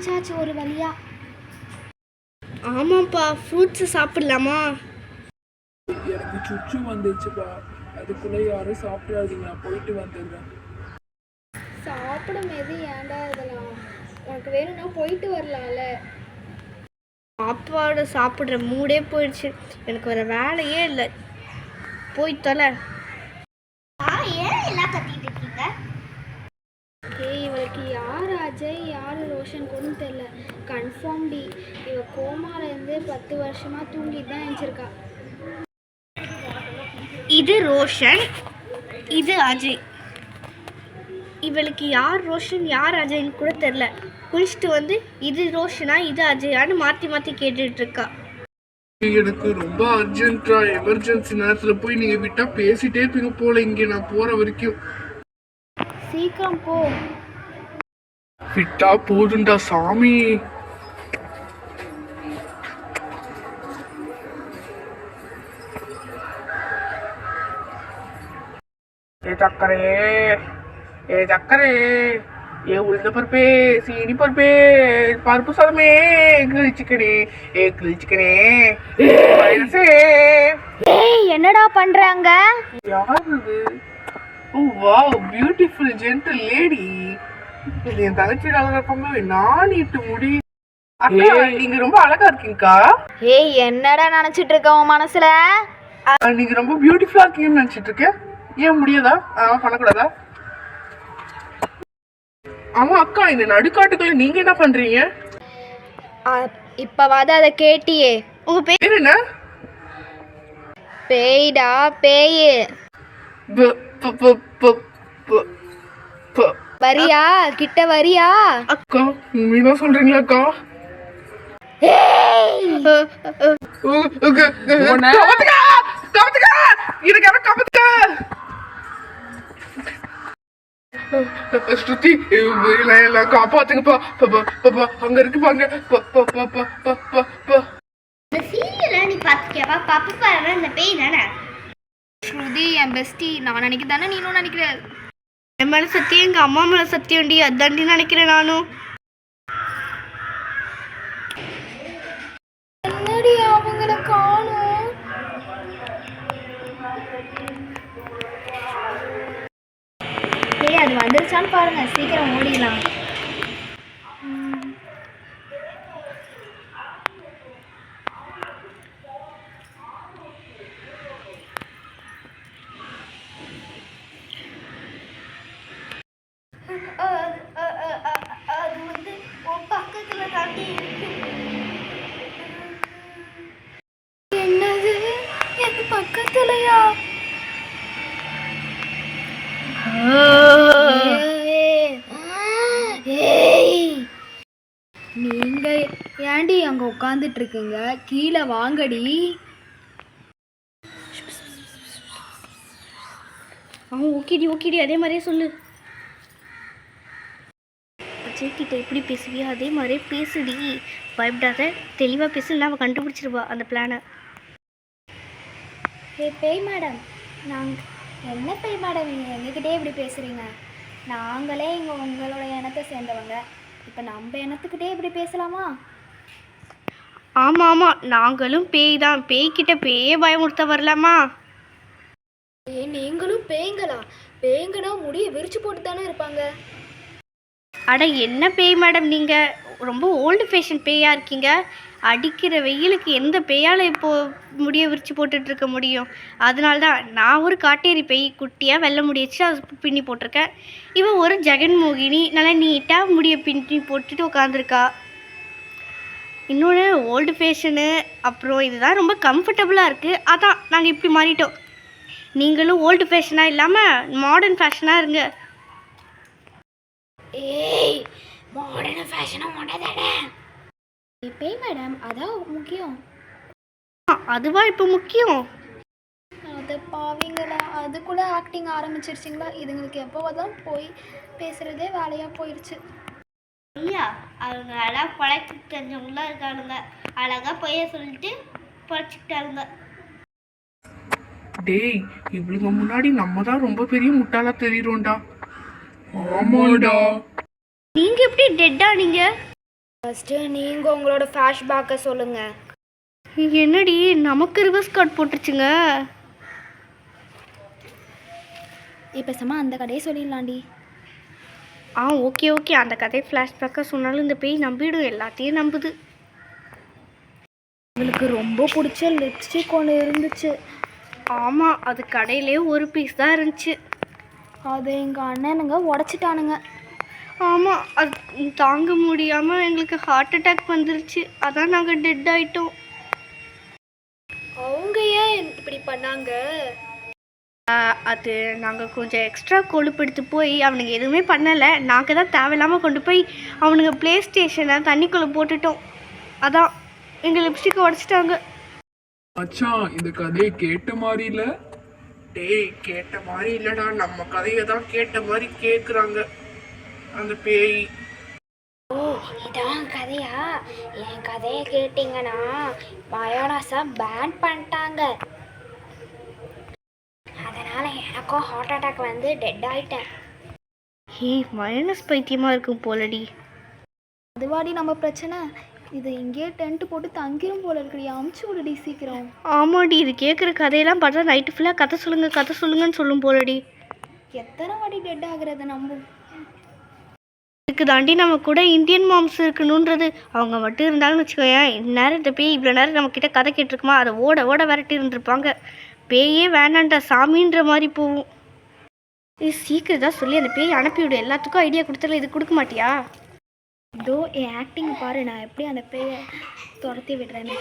முடிச்சாச்சு ஒரு வழியா. ஆமாப்பா, ஃப்ரூட்ஸ் சாப்பிடலாமா? எனக்கு சுச்சு வந்துச்சுப்பா, அதுக்குள்ளே யாரும் சாப்பிடாதீங்க, நான் போயிட்டு வந்துடுறேன். சாப்பிடும் எது ஏன்டா இதெல்லாம்? உனக்கு வேணும்னா போயிட்டு வரலாம்ல. சாப்பாடு சாப்பிட்ற மூடே போயிடுச்சு, எனக்கு வேற வேலையே இல்லை. போய் தொலை. ஏன் எல்லாம் கத்திட்டு இருக்கீங்க? இவளுக்கு யார் அஜய் யார் ரோஷன் கூட தெரியல. கன்ஃபார்ம் டி, இவ கோமாலேருந்து 10 வருஷமா தூங்கிட்டு தான் எழுந்திருக்கா. இது ரோஷன், இது அஜய். இவளுக்கு யார் ரோஷன் யார் அஜய்ன்னு கூட தெரில. குளிச்சுட்டு வந்து இது ரோஷனா இது அஜயான்னு மாற்றி மாற்றி கேட்டுட்டு இருக்கா. எனக்கு ரொம்ப அர்ஜென்ட்டா, எமர்ஜென்சி நேரத்தில் போய் நீங்கள் விட்டா பேசிட்டே இருப்பீங்க போல. இங்கே நான் போகிற வரைக்கும் சீக்கிரம் போ. விட்டா போதுண்டா சாமி. ஏ சக்கரே, ஏ சக்கரே, ஏ உளுந்த பருப்பே, சீனி பருப்பே, பருப்பு சாதமே, கிழிச்சிக்கனே, ஏ கிழிச்சிக்கனே, என்னடா பண்றாங்க? யார் இது? ஓ வாவ், பியூட்டிஃபுல் ஜென்டில் லேடி. இது என் தங்கச்சியோட அழகா இருப்பாங்க. நான் இட்டு முடி. அக்கா, நீங்க ரொம்ப அழகா இருக்கீங்கக்கா. ஏய், என்னடா நினைச்சிட்டு இருக்க உன் மனசுல? நீங்க ரொம்ப பியூட்டிஃபுல்லா இருக்கீங்கன்னு நினைச்சிட்டு இருக்கேன். ஏன் முடியாதா? பண்ணக்கூடாதா? ஆமா அக்கா, இந்த நடுக்காட்டுக்குள்ள நீங்க என்ன பண்றீங்க? இப்பவாது அதை கேட்டியே. உங்க பேர் என்ன? பேய்டா பேய். வரியா? கிட்ட வரியா? அக்கா, உண்மைதான் சொல்றீங்களா அக்கா? ஸ்ருதி, காப்பாத்துங்கப்பா, அங்க இருக்கு பாங்க. நீ பாத்துக்கியாவா? பாப்பா பாரு, இந்த பேய் தானே. ஸ்ருதி என் பெஸ்டி. நான் நினைக்கிறதானே நீனும் நினைக்கிற? என் மேலே சத்தியம், எங்கள் அம்மா மேலே சத்தியம்டி. அதாண்டி நினைக்கிறேன் நானும். என்னடி அவங்கள காணோம்? ஏய், அது வந்துருச்சான்னு பாருங்க, சீக்கிரம் ஓடிடலாம். அது வந்து பக்கத்துல தாண்டி இருக்கு. என்னது? எது பக்கத்துலயா? நீங்க ஏண்டி அங்க உட்காந்துட்டு இருக்கீங்க? கீழே வாங்கடி. ஓகேடி ஓகேடி, அதே மாதிரியே சொல்லு. அஜய் கிட்ட எப்படி பேசுவியா அதே மாதிரியே பேசுடி. பயப்படாத, தெளிவாக பேசலாம், அவள் கண்டுபிடிச்சிருவா அந்த பிளானை. ஏ பேய் மேடம், நாங்கள் என்ன பேய் மேடம் நீங்கள் எங்ககிட்டே இப்படி பேசுகிறீங்க? நாங்களே இங்கே உங்களோட இனத்தை சேர்ந்தவங்க. இப்போ நம்ம இனத்துக்கிட்டே இப்படி பேசலாமா? ஆமாம் ஆமாம், நாங்களும் பேய் தான். பேய்கிட்ட பேயே பயமுறுத்த வரலாமா? நீங்களும் பேய்ங்களா? பேய்ங்கன்னா முடியை விரிச்சு போட்டு தானே இருப்பாங்க. அட என்ன பேய் மேடம், நீங்கள் ரொம்ப ஓல்டு ஃபேஷன் பேயாக இருக்கீங்க. அடிக்கிற வெயிலுக்கு எந்த பேயால் இப்போது முடியை விரித்து போட்டுட்ருக்க முடியும்? அதனால தான் நான் ஒரு காட்டேரி பேய், குட்டியாக வெள்ளை முடியச்சு அது பின்னி போட்டிருக்கேன். இவன் ஒரு ஜெகன்மோகினி, நல்லா நீட்டாக முடியை பின்னி போட்டுட்டு உட்காந்துருக்கா. இன்னொன்று ஓல்டு ஃபேஷனு, அப்புறம் இதுதான் ரொம்ப கம்ஃபர்டபுளாக இருக்குது. அதான் நாங்கள் இப்படி மாறிட்டோம். நீங்களும் ஓல்டு ஃபேஷனாக இல்லாமல் மாடர்ன் ஃபேஷனாக இருங்க. ஏய், மாடர்ன் ஃபேஷனும் மாடர்னே. பேய் மேடம், அதான் முக்கியம். அதுவா இப்போ முக்கியம்? அது பாவீங்களா, அது கூட ஆக்டிங் ஆரம்பிச்சிருச்சிங்களா? இதுங்களுக்கு எப்போ தான் போய் பேசுகிறதே வேலையாக போயிடுச்சு. ஐயா, அவங்க அழகாக பழைச்சிட்டு தெரிஞ்சவங்களாம் இருக்கானுங்க. அழகாக பொய்ய சொல்லிட்டு பழைச்சிக்கிட்டாருங்க. டேய், இவளுங்க முன்னாடி நம்ம தான் ரொம்ப பெரிய முட்டாளா தெரியுறோம்டா. ஆமாடா. நீங்க எப்படி டெட்டா? நீங்க ஃபஸ்ட்டு நீங்கள் உங்களோட ஃப்ளாஷ்பேக்கை சொல்லுங்கள். என்னடி நமக்கு ரிவர்ஸ் கார்டு போட்டுருச்சுங்க. இப்போ சமா அந்த கதையை சொல்லிடலாண்டி. ஓகே ஓகே, அந்த கதை ஃப்ளாஷ்பேக்காக சொன்னாலும் இந்த பேய் நம்பிடும், எல்லாத்தையும் நம்புது. உங்களுக்கு ரொம்ப பிடிச்ச லிப்ஸ்டிக் ஒன்று இருந்துச்சு. ஆமாம், அது கடையிலே ஒரு பீஸ் தான் இருந்துச்சு. அது எங்கள் அண்ணனுங்க உடச்சிட்டானுங்க. ஆமாம், அது தாங்க முடியாமல் எங்களுக்கு ஹார்ட் அட்டாக் வந்துருச்சு. அதான் நாங்கள் டெட் ஆகிட்டோம். அவங்க ஏன் இப்படி பண்ணாங்க? அது நாங்கள் கொஞ்சம் எக்ஸ்ட்ரா கொழுப்படுத்து போய் அவனுங்க எதுவுமே பண்ணலை. நாங்கள் தான் தேவையில்லாமல் கொண்டு போய் அவனுங்க ப்ளே ஸ்டேஷனை தண்ணிக்குள்ளே போட்டுட்டோம். அதான் எங்கள் லிப்ஸ்டிக்கை உடச்சிட்டாங்க. மச்சான், இந்த கதையை கேட்ட மாதிரி இல்ல. டேய், கேட்ட மாதிரி இல்லடா, நம்ம கதையை தான் கேட்ட மாதிரி கேக்குறாங்க அந்த பேய். ஓ, இதான் கதையா? என் கதையை கேட்டிங்கன்னா மயோனஸை பேன் பண்ணிட்டாங்க. அதனால் எனக்கும் ஹார்ட் அட்டாக் வந்து டெட் ஆகிட்டேன். மயனஸ் பைத்தியமாக இருக்கும் போலடி. அதுவாடி நம்ம பிரச்சனை. இது இங்கேயே டென்ட் போட்டு தங்கிரும் போல இருக்குடி. அமுச்சு விடுடி சீக்கிரம். ஆமாடி, இது கேட்குற கதையெல்லாம் பார்த்தா நைட்டு ஃபுல்லாக கதை சொல்லுங்கன்னு சொல்லும் போலடி. எத்தனை வாடி டெட் ஆகுறத நம்ம. இதுக்கு தாண்டி நம்ம கூட இந்தியன் மாம்ஸ் இருக்கணுன்றது. அவங்க மட்டும் இருந்தாங்கன்னு வச்சுக்கோயேன், இந்நேரம் இந்த பேய் இவ்வளோ நேரம் நம்மக்கிட்ட கதை கேட்டிருக்குமா, அதை ஓட விரட்டி இருந்திருப்பாங்க. பேயே வேணாண்டா சாமின்ற மாதிரி போகும். இது சீக்கிரம் தான் சொல்லி அந்த பேய் அனுப்பிவிடு. எல்லாத்துக்கும் ஐடியா கொடுத்தால இது கொடுக்க மாட்டியா? இதோ என் ஆக்டிங் பாரு, நான் எப்படி அந்த பேயை துரத்தி விடுறேன்னு.